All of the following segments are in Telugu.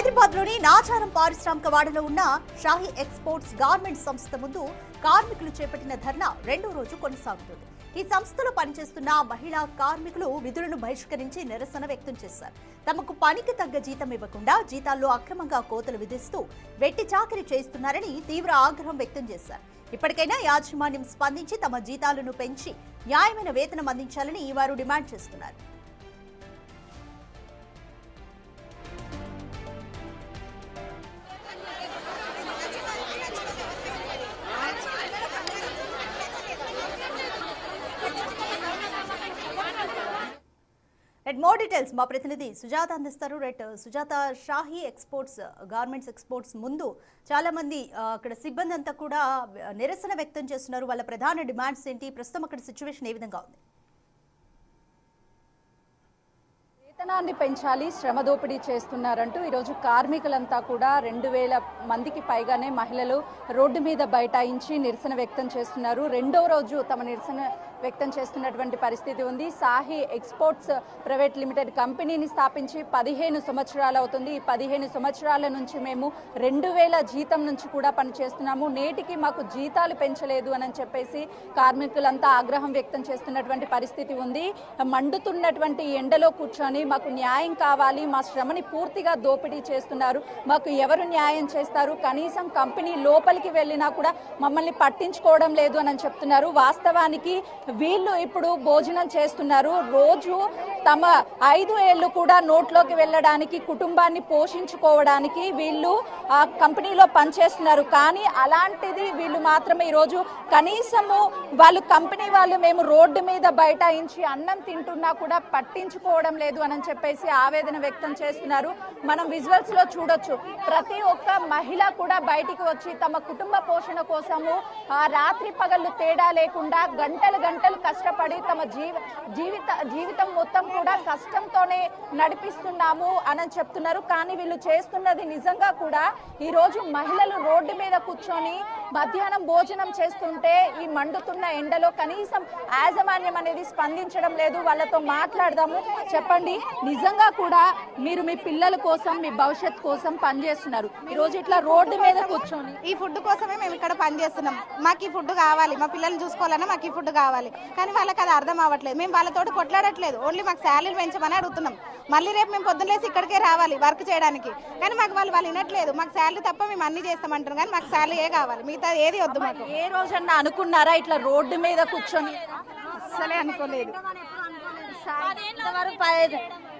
హైదరాబాద్లోని నాచారం పారిశ్రామిక వాడలో ఉన్న షాహీ ఎక్స్పోర్ట్స్ గార్మెంట్స్ సంస్థ ముందు కార్మికులు చేపట్టిన ధర్నా రెండో రోజు కొనసాగుతుంది. ఈ సంస్థలో పనిచేస్తున్న మహిళా కార్మికులు విధులను బహిష్కరించి నిరసన వ్యక్తం చేశారు. తమకు పనికి తగ్గ జీతం ఇవ్వకుండా జీతాల్లో అక్రమంగా కోతలు విధిస్తూ వెట్టి చాకిరీ చేస్తున్నారని తీవ్ర ఆగ్రహం వ్యక్తం చేశారు. ఇప్పటికైనా యాజమాన్యం స్పందించి తమ జీతాలను పెంచి న్యాయమైన వేతనం అందించాలని వారు డిమాండ్ చేస్తున్నారు. మోర్ డీటెయిల్స్ మా ప్రతినిధి సుజాత అందిస్తారు. Sujatha, Shahi exports garments exports ముందు చాలా మంది అక్కడ సిబ్బంది అంతా కూడా నిరసన వ్యక్తం చేస్తున్నారు. వాళ్ళ ప్రధాన డిమాండ్స్ ఏంటి? ప్రస్తుతం అక్కడ సిచ్యువేషన్ ఏ విధంగా ఉంది? వేతనాన్ని పెంచాలి, శ్రమ దోపిడీ చేస్తున్నారంటూ ఈరోజు కార్మికులంతా కూడా 2000 మందికి పైగానే మహిళలు రోడ్డు మీద బైఠాయించి నిరసన వ్యక్తం చేస్తున్నారు. రెండో రోజు తమ నిరసన వ్యక్తం చేస్తున్నటువంటి పరిస్థితి ఉంది. షాహీ ఎక్స్పోర్ట్స్ ప్రైవేట్ లిమిటెడ్ కంపెనీని స్థాపించి 15 సంవత్సరాలు అవుతుంది. ఈ 15 సంవత్సరాల నుంచి మేము 2000 జీతం నుంచి కూడా పనిచేస్తున్నాము. నేటికి మాకు జీతాలు పెంచలేదు అని చెప్పేసి కార్మికులంతా ఆగ్రహం వ్యక్తం చేస్తున్నటువంటి పరిస్థితి ఉంది. మండుతున్నటువంటి ఎండలో కూర్చొని మాకు న్యాయం కావాలి, మా శ్రమని పూర్తిగా దోపిడీ చేస్తున్నారు, మాకు ఎవరు న్యాయం చేస్తారు, కనీసం కంపెనీ లోపలికి వెళ్ళినా కూడా మమ్మల్ని పట్టించుకోవడం లేదు అని చెప్తున్నారు. వాస్తవానికి వీళ్ళు ఇప్పుడు భోజనం చేస్తున్నారు. రోజు తమ 5 ఏళ్ళు కూడా నోట్లోకి వెళ్ళడానికి, కుటుంబాన్ని పోషించుకోవడానికి వీళ్ళు ఆ కంపెనీలో పనిచేస్తున్నారు. కానీ అలాంటిది వీళ్ళు మాత్రమే ఈరోజు కనీసము వాళ్ళు కంపెనీ వాళ్ళు మేము రోడ్డు మీద బైఠాయించి అన్నం తింటున్నా కూడా పట్టించుకోవడం లేదు అని చెప్పేసి ఆవేదన వ్యక్తం చేస్తున్నారు. మనం విజువల్స్ లో చూడొచ్చు, ప్రతి ఒక్క మహిళ కూడా బయటికి వచ్చి తమ కుటుంబ పోషణ కోసము రాత్రి పగళ్ళు తేడా లేకుండా గంటలు కష్టపడి తమ జీవితం మొత్తం కూడా కష్టంతోనే నడిపిస్తున్నాము అని చెప్తున్నారు. కానీ వీళ్ళు చేస్తున్నది నిజంగా కూడా ఈ రోజు మహిళలు రోడ్డు మీద కూర్చొని మధ్యాహ్నం భోజనం చేస్తుంటే ఈ మండుతున్న ఎండలో కనీసం యాజమాన్యం అనేది స్పందించడం లేదు. వాళ్ళతో మాట్లాడదాము. చెప్పండి, నిజంగా కూడా మీరు మీ పిల్లల కోసం, మీ భవిష్యత్ కోసం పనిచేస్తున్నారు. ఈ రోజు ఇట్లా రోడ్డు మీద కూర్చొని ఈ ఫుడ్ కోసమే మేము ఇక్కడ పనిచేస్తున్నాం. మాకు ఈ ఫుడ్ కావాలి, మా పిల్లల్ని చూసుకోవాలన్నా మాకు ఈ ఫుడ్ కావాలి. కానీ వాళ్ళకి అది అర్థం అవ్వట్లేదు. మేము వాళ్ళతో కొట్లాడట్లేదు, ఓన్లీ మాకు శాలరీ పెంచమని అడుగుతున్నాం. మళ్ళీ రేపు మేము పొద్దున్నేసి ఇక్కడికే రావాలి వర్క్ చేయడానికి. కానీ మాకు వాళ్ళు వినట్లేదు. మాకు శాలరీ తప్ప మేము అన్ని చేస్తామంటారు, కానీ మాకు శాలరీ ఏ కావాలి, మిగతా ఏది వద్దు మాకు. ఏ రోజన్నా అనుకున్నారా ఇట్లా రోడ్డు మీద కూర్చొని? అస్సలే అనుకోలేదు.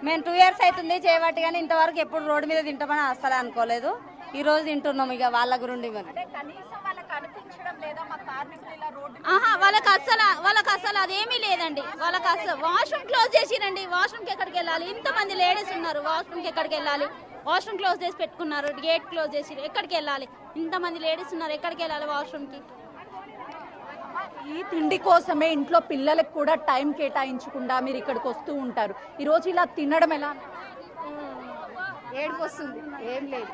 మేము 2 years అవుతుంది చేయబట్టి, కానీ ఇంతవరకు ఎప్పుడు రోడ్డు మీద తింటామని అస్సలే అనుకోలేదు. ఈ రోజు తింటున్నాం ఇక వాళ్ళ గురించి. వాళ్ళకి అసలు అదేమీ లేదండి. వాళ్ళకి అసలు వాష్రూమ్ క్లోజ్ చేసిరండి. వాష్రూమ్కి ఎక్కడికి వెళ్ళాలి? ఇంతమంది లేడీస్ ఉన్నారు, వాష్రూమ్కి ఎక్కడికి వెళ్ళాలి? వాష్రూమ్ క్లోజ్ చేసి పెట్టుకున్నారు, గేట్ క్లోజ్ చేసి ఎక్కడికి వెళ్ళాలి? ఇంతమంది లేడీస్ ఉన్నారు, ఎక్కడికి వెళ్ళాలి వాష్రూమ్కి? ఈ తిండి కోసమే ఇంట్లో పిల్లలకు కూడా టైం కేటాయించకుండా మీరు ఇక్కడికి వస్తూ ఉంటారు. ఈరోజు ఇలా తినడం ఎలా? ఏడుపు వస్తుంది. ఏం లేదు,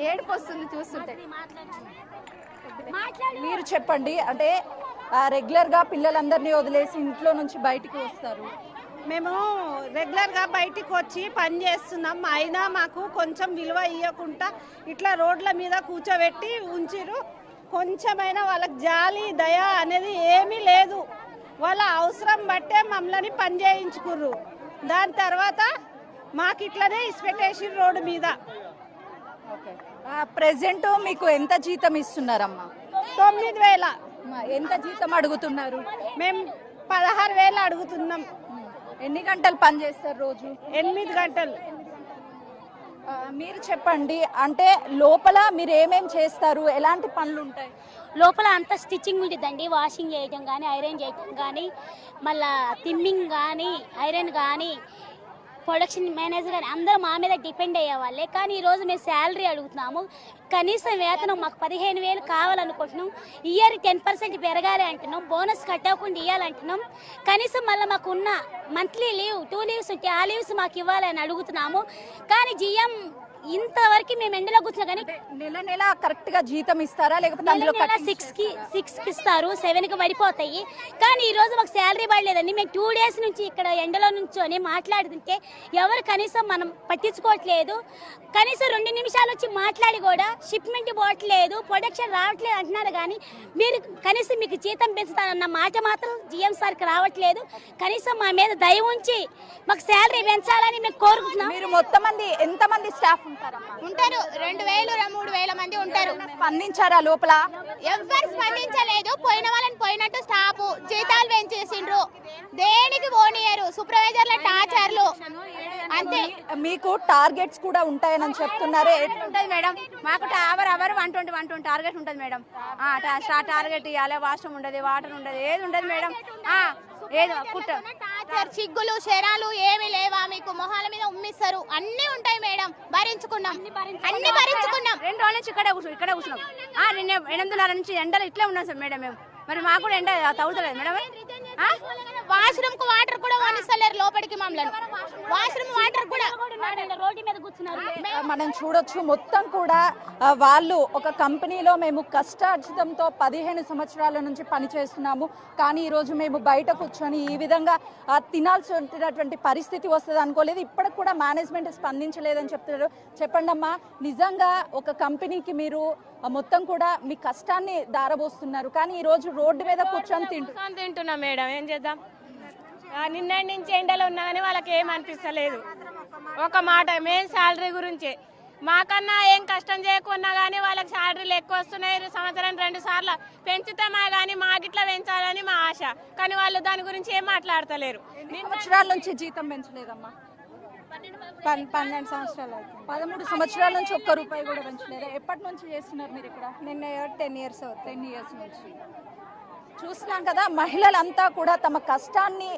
ఏడుపు వస్తుంది చూస్తుంటే. మీరు చెప్పండి, అంటే రెగ్యులర్గా పిల్లలందరినీ వదిలేసి ఇంట్లో నుంచి బయటికి వస్తారు. మేము రెగ్యులర్గా బయటికి వచ్చి పని చేస్తున్నాం. అయినా మాకు కొంచెం విలువ ఇవ్వకుండా ఇట్లా రోడ్ల మీద కూర్చోబెట్టి ఉంచిరు. కొంచెమైనా వాళ్ళకి జాలి దయ అనేది ఏమీ లేదు. వాళ్ళ అవసరం బట్టే మమ్మల్ని పని చేయించుకుర్రు. దాని తర్వాత మాకు ఇట్లనే ఇసుపెట్టేసి రోడ్డు మీద. ప్రెసెంట్ మీకు ఎంత జీతం ఇస్తున్నారమ్మా? 9,000. ఎంత జీతం అడుగుతున్నారు? మేము 16,000 అడుగుతున్నాం. ఎన్ని గంటలు పని చేస్తారు రోజు? 8 గంటలు. మీరు చెప్పండి, అంటే లోపల మీరు ఏమేం చేస్తారు, ఎలాంటి పనులు ఉంటాయి? లోపల అంతా స్టిచ్చింగ్ ఉంటుందండి. వాషింగ్ చేయటం కానీ, ఐరన్ చేయటం కానీ, మళ్ళా తిమ్మింగ్ కానీ, ఐరన్ కానీ, ప్రొడక్షన్ మేనేజర్ కానీ అందరూ మా మీద డిపెండ్ అయ్యే వాళ్ళే. కానీ ఈరోజు మేము శాలరీ అడుగుతున్నాము. కనీసం వేతనం మాకు 15,000 కావాలనుకుంటున్నాం. ఇయర్ 10% పెరగాలి అంటున్నాం. బోనస్ కట్ అవ్వకుండా ఇవ్వాలంటున్నాం. కనీసం మళ్ళీ మాకు ఉన్న మంత్లీ లీవ్ 2 లీవ్స్ ఉంటే ఆ లీవ్స్ మాకు ఇవ్వాలని అడుగుతున్నాము. కానీ జిఎం ఇంతవరకు మేము ఎండలో కూర్చున్నా కానీ నెల నెల కరెక్ట్ గా జీతం ఇస్తారా లేకపోతే అందులో నెల 6కి ఇస్తారు, 7కి పడిపోతాయి. కానీ ఈ రోజు మాకు శాలరీ పడలేదండి. మేము 2 days నుంచి ఇక్కడ ఎండలో నుంచొని మాట్లాడుతుంటే ఎవరు కనీసం మనం పట్టించుకోవట్లేదు. కనీసం 2 నిమిషాలు వచ్చి మాట్లాడి కూడా షిప్మెంట్ పోవట్లేదు, ప్రొడక్షన్ రావట్లేదు అంటున్నారు. కానీ మీరు కనీసం మీకు జీతం పెంచుతానన్న మాట మాత్రం జిఎం సార్కి రావట్లేదు. కనీసం మా మీద దయ ఉంచి మాకు శాలరీ పెంచాలని మేము కోరుకుంటున్నాం. మీరు మొత్తం మంది ఎంతమంది స్టాఫ్ ఉంటారమ్మా? ఉంటారు 2000 3000 మంది ఉంటారు. స్పందించారా లోపల? ఎవ్వరు స్పందించలేదు. పోయిన వాళ్ళని పోయినట్టు స్టాఫ్ జీతాలు పెంచేసిండ్రు, దేనికి పోనీయరు, సూపర్వైజర్ల టార్చర్లు అంతే. మీకు టార్గెట్స్ కూడా ఉంటాయని చెప్తున్నారు. ఉంటుంది మేడం, మాకు అవర్ 120 టార్గెట్ ఉంటుంది మేడం. టార్గెట్ ఇవ్వాలి, వాష్రూమ్ ఉండదు, వాటర్ ఉండదు, ఏది ఉండదు మేడం. ఏదో టార్చర్, చిగ్గులు శరాలు ఏమి లేవా మీకు? మొహాల మీద ఉమ్మిస్తారు, అన్ని ఉంటాయి మేడం. భరించుకున్నాం, అన్ని భరించుకున్నాం. 2 రోజుల నుంచి ఇక్కడే కూర్చున్నాం. నిన్న 8:30 నుంచి ఎండలు ఇట్లే ఉన్నాం సార్ మేడం. మేము మరి మాకు కూడా ఎండ తగ్గుతలేదు మేడం. వాష్రూమ్ కు వాటర్ కూడా వనిస్తలేరు లోపలికి మమ్మల్ని. వాష్రూమ్ వాటర్ కూడా రోడ్డు మీద కూర్చున్నారు. మనం చూడొచ్చు మొత్తం కూడా వాళ్ళు ఒక కంపెనీలో మేము కష్టార్జితంతో 15 సంవత్సరాల నుంచి పనిచేస్తున్నాము. కానీ ఈరోజు మేము బయట కూర్చొని ఈ విధంగా తినాల్సి వచ్చినటువంటి పరిస్థితి వస్తుంది అనుకోలేదు. ఇప్పటికి కూడా మేనేజ్మెంట్ స్పందించలేదని చెప్తున్నారు. చెప్పండి అమ్మా, నిజంగా ఒక కంపెనీకి మీరు మొత్తం కూడా మీ కష్టాన్ని దారబోస్తున్నారు, కానీ ఈరోజు రోడ్డు మీద కూర్చొని తింటున్నాం మేడం. ఏం చేద్దాం? నిన్నటి నుంచి ఎండలో ఉన్నా కానీ వాళ్ళకి ఏం అనిపిస్తలేదు. ఒక మాట మెయిన్ శాలరీ గురించే. మాకన్నా ఏం కష్టం చేయకున్నా కానీ వాళ్ళకి శాలరీలు ఎక్కువ వస్తున్నాయి. సంవత్సరం 2 సార్లు పెంచుతామా కానీ మాకిట్లా పెంచాలని మా ఆశ. కానీ వాళ్ళు దాని గురించి ఏం మాట్లాడతలేరు. సంవత్సరాల నుంచి జీతం పెంచలేదమ్మా? 12 సంవత్సరాలు 13 సంవత్సరాల నుంచి ఒక్క రూపాయి కూడా పెంచలేదా? ఎప్పటి నుంచి చేస్తున్నారు మీరు ఇక్కడ? నిన్న 10 years 10 years నుంచి. చూస్తున్నాం కదా, మహిళలంతా కూడా తమ కష్టాన్ని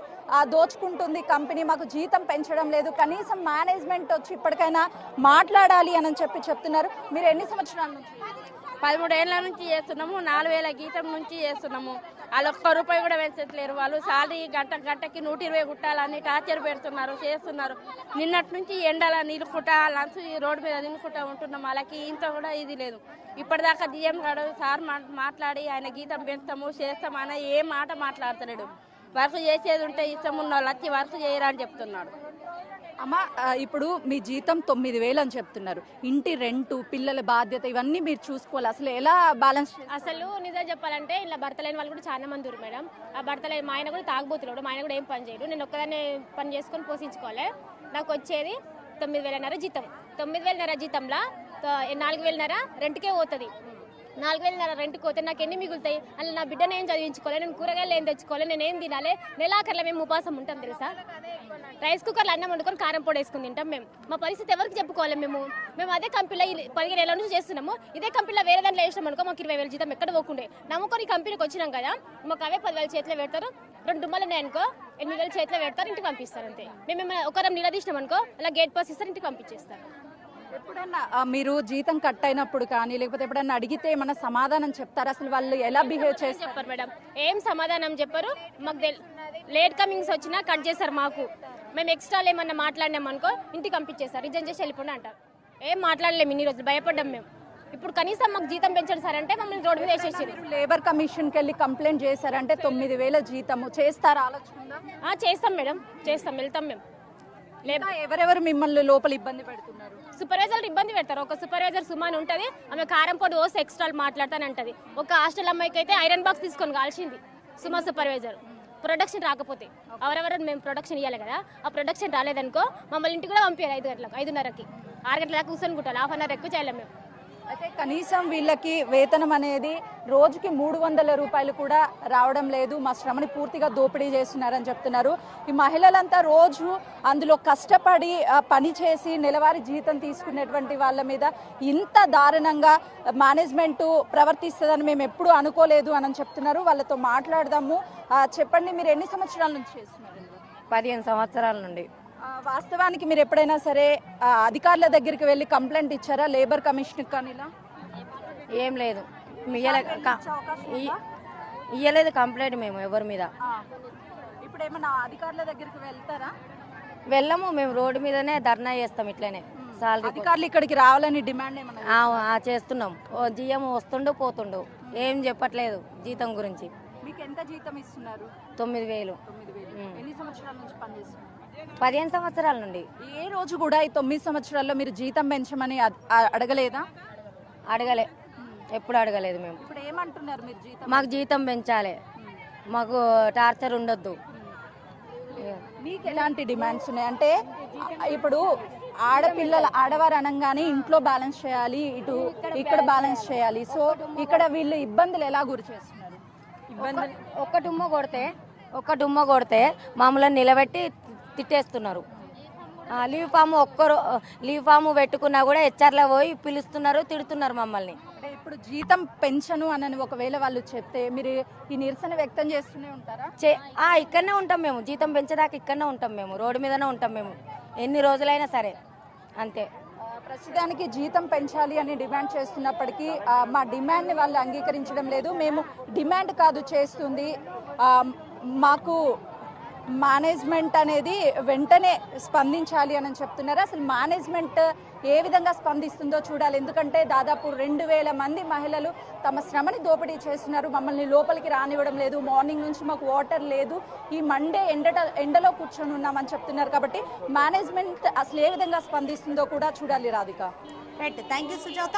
దోచుకుంటుంది కంపెనీ, మాకు జీతం పెంచడం లేదు, కనీసం మేనేజ్మెంట్ వచ్చి ఇప్పటికైనా మాట్లాడాలి అని చెప్పి చెప్తున్నారు. మీరు ఎన్ని సంవత్సరాల నుంచి? 13 ఏళ్ల నుంచి చేస్తున్నాము. 4000 జీతం నుంచి చేస్తున్నాము. వాళ్ళు ఒక్క రూపాయి కూడా పెంచట్లేరు. వాళ్ళు సాలరీ గంటకి 120 కుట్టాలని టార్చర్ పెడుతున్నారు, చేస్తున్నారు. నిన్నటి నుంచి ఎండల నిలుకుంటా లంచ్ రోడ్డు మీద నిలుకుంటా ఉంటున్నాం. వాళ్ళకి ఇంత కూడా ఇది లేదు. ఇప్పటిదాకా జిఎం గారు సార్ మాట్లాడి ఆయన గీతం పెంచుతాము చేస్తామని ఏ మాట మాట్లాడతలేడు. వర్క్ చేసేది ఉంటే ఇష్టం ఉన్న వాళ్ళు వచ్చి వర్క్ చేయరా అని చెప్తున్నాడు. అమ్మ, ఇప్పుడు మీ జీతం 9000 అని చెప్తున్నారు. ఇంటి రెంటు, పిల్లల బాధ్యత ఇవన్నీ మీరు చూసుకోవాలి. అసలు ఎలా బ్యాలెన్స్? అసలు నిజం చెప్పాలంటే ఇలా భర్త లేని వాళ్ళు కూడా చాలా మంది ఉన్నారు మేడం. ఆ భర్త లేని మా ఆయన కూడా తాగుబోతున్నాడు. మా ఆయన కూడా ఏం పని చేయడు. నేను ఒక్కదాన్ని పని చేసుకొని పోషించుకోవాలి. నాకు వచ్చేది 9000 జీతం. 9000 జీతంలో 4000 రెంట్కే పోతుంది. 4000 రెంట్కి పోతే నాకు ఎన్ని మిగులుతాయి? అలా నా బిడ్డను ఏం చదివించుకోవాలి, నేను కూరగాయలు ఏం తెచ్చుకోవాలి, నేను ఏం తినాలి? నెలాఖర్లో మేము ఉపాసం ఉంటాం తెలుసా. రైస్ కుక్కర్లో అన్నం వండుకొని కారం పొడి వేసుకుని తింటాం మేము. మా పరిస్థితి ఎవరికి చెప్పుకోవాలి? మేము అదే కంపెనీలో 15 ఏళ్ళ నుంచి చేస్తున్నాము. ఇదే కంపెనీలో వేరే దాంట్లో వేసినాం అనుకో మాకు 20,000 జీతం ఎక్కడ పోకుండే. నమ్ముకొని ఈ కంపెనీకి వచ్చినాం కదా, మాకు అవే 10,000 చేతిలో పెడతారు. 2 డుమ్మలు ఉన్నాయనుకో 8,000 చేతిలో పెడతారు, ఇంటికి పంపిస్తారు అంతే. మేము ఒకరం నిలదీసినాం అనుకో అలా గేట్ పాస్ ఇస్తారు, ఇంటికి పంపించేస్తారు. ఎప్పుడన్నా మీరు జీతం కట్ అయినప్పుడు కానీ లేకపోతే ఎప్పుడన్నా అడిగితే ఏమన్నా సమాధానం చెప్తారు? అసలు వాళ్ళు ఎలా బిహేవ్ చేస్తారు? చెప్పారు మేడం, ఏం సమాధానం చెప్పరు. మాకు లేట్ కమింగ్స్ వచ్చినా కట్ చేస్తారు. మాకు మేము ఎక్స్ట్రా ఏమన్నా మాట్లాడినాం అనుకో ఇంటికి పంపించేస్తారు, రిజైన్ చేసి వెళ్ళిపోండి అంటారు. ఏం మాట్లాడలేము ఇన్ని రోజులు, భయపడ్డాం మేము. ఇప్పుడు కనీసం మాకు జీతం పెంచండి సార్ అంటే మమ్మల్ని రోడ్డు మీద వేసేసారు. లేబర్ కమిషన్కి వెళ్ళి కంప్లైంట్ చేశారంటే 9000 జీతము చేస్తారా? ఆలోచన చేస్తాం మేడం, చేస్తాం, వెళ్తాం మేము. ఎవరెవరు మిమ్మల్ని లోపల ఇబ్బంది పెడుతున్నారు? సూపర్వైజర్ ఇబ్బంది పెడతారు. ఒక సూపర్వైజర్ సుమాన్ ఉంటుంది, ఆమె కారం పొడి ఓసి ఎక్స్ట్రా మాట్లాడతానంటది. ఒక హాస్టల్ అమ్మాయికి అయితే ఐరన్ బాక్స్ తీసుకొని కాల్చింది సుమా సూపర్వైజర్. ప్రొడక్షన్ రాకపోతే ఎవరెవరు మేము ప్రొడక్షన్ ఇవ్వాలి కదా, ఆ ప్రొడక్షన్ రాలేదనుకో మమ్మల్ని ఇంటికి కూడా పంపించారు 5 గంటలకు, 5:30కి, 6 గంటల దాకా కూర్చొని కుట్టాలి. హాఫ్ అన్ అవర్ ఎక్కువ చేయలేము మేము. అయితే కనీసం వీళ్ళకి వేతనం అనేది రోజుకి 300 రూపాయలు కూడా రావడం లేదు. మా శ్రమని పూర్తిగా దోపిడీ చేస్తున్నారని చెప్తున్నారు. ఈ మహిళలంతా రోజు అందులో కష్టపడి పని చేసి నెలవారీ జీతం తీసుకునేటువంటి వాళ్ళ మీద ఇంత దారుణంగా మేనేజ్మెంట్ ప్రవర్తిస్తుందని మేము ఎప్పుడూ అనుకోలేదు అని చెప్తున్నారు. వాళ్ళతో మాట్లాడదాము. చెప్పండి, మీరు ఎన్ని సంవత్సరాల నుంచి చేస్తున్నారు? 15 సంవత్సరాల నుండి. వాస్తవానికి మీరు ఎప్పుడైనా సరే అధికారుల దగ్గరికి వెళ్ళి కంప్లైంట్ ఇచ్చారా? లేబర్ కమిషన్ కానీ ఏం లేదు, ఇయ్యలేదు కంప్లైంట్ మేము ఎవరి మీద. ఇప్పుడు ఏమన్నా అధికారుల దగ్గరికి వెళ్తారా? వెళ్ళము, మేము రోడ్డు మీదనే ధర్నా చేస్తాం. ఇట్లనే సాలరీ అధికారులు ఇక్కడికి రావాలని డిమాండ్ ఏమన్నా చేస్తున్నాం. జిఎం వస్తుండు పోతుండు, ఏం చెప్పట్లేదు జీతం గురించి. మీకు ఎంత జీతం ఇస్తున్నారు? 9,000. ఎన్ని సంవత్సరాల నుంచి పనిచేస్తున్నారు? 15 సంవత్సరాల నుండి. ఏ రోజు కూడా ఈ 9 సంవత్సరాల్లో మీరు జీతం పెంచమని అడగలేదా? అడగలే, ఎప్పుడు అడగలేదు మేము. ఇప్పుడు ఏమంటున్నారు మీరు? జీతం మాకు జీతం పెంచాలి, మాకు టార్చర్ ఉండొద్దు. మీకు ఎలాంటి డిమాండ్స్ ఉన్నాయి? అంటే ఇప్పుడు ఆడవారు అనగానే ఇంట్లో బ్యాలెన్స్ చేయాలి, ఇక్కడ బ్యాలెన్స్ చేయాలి. సో ఇక్కడ వీళ్ళు ఇబ్బందులు ఎలా గురి చేస్తున్నారు? ఇబ్బందులు ఒక్క డుమ్మ కొడితే మామూలు నిలబెట్టి తిట్టేస్తున్నారు. లీవ్ ఫామ్ పెట్టుకున్నా కూడా హెచ్ఆర్లో పోయి పిలుస్తున్నారు, తిడుతున్నారు మమ్మల్ని. అంటే ఇప్పుడు జీతం పెంచను అని ఒకవేళ వాళ్ళు చెప్తే మీరు ఈ నిరసన వ్యక్తం చేస్తూనే ఉంటారా? ఇక్కడనే ఉంటాం మేము, జీతం పెంచేదాకా ఇక్కడనే ఉంటాం మేము, రోడ్డు మీదనే ఉంటాం మేము ఎన్ని రోజులైనా సరే, అంతే. ప్రస్తుతానికి జీతం పెంచాలి అని డిమాండ్ చేస్తున్నప్పటికీ మా డిమాండ్ని వాళ్ళు అంగీకరించడం లేదు. మేము డిమాండ్ కాదు చేస్తుంది, మాకు మేనేజ్మెంట్ అనేది వెంటనే స్పందించాలి అని చెప్తున్నారు. అసలు మేనేజ్మెంట్ ఏ విధంగా స్పందిస్తుందో చూడాలి. ఎందుకంటే దాదాపు 2,000 మంది మహిళలు తమ శ్రమని దోపిడీ చేస్తున్నారు, మమ్మల్ని లోపలికి రానివ్వడం లేదు, మార్నింగ్ నుంచి మాకు వాటర్ లేదు, ఈ మండే ఎండలో కూర్చొని ఉన్నామని చెప్తున్నారు. కాబట్టి మేనేజ్మెంట్ అసలు ఏ విధంగా స్పందిస్తుందో కూడా చూడాలి. Radhika. Right, thank you Sujatha.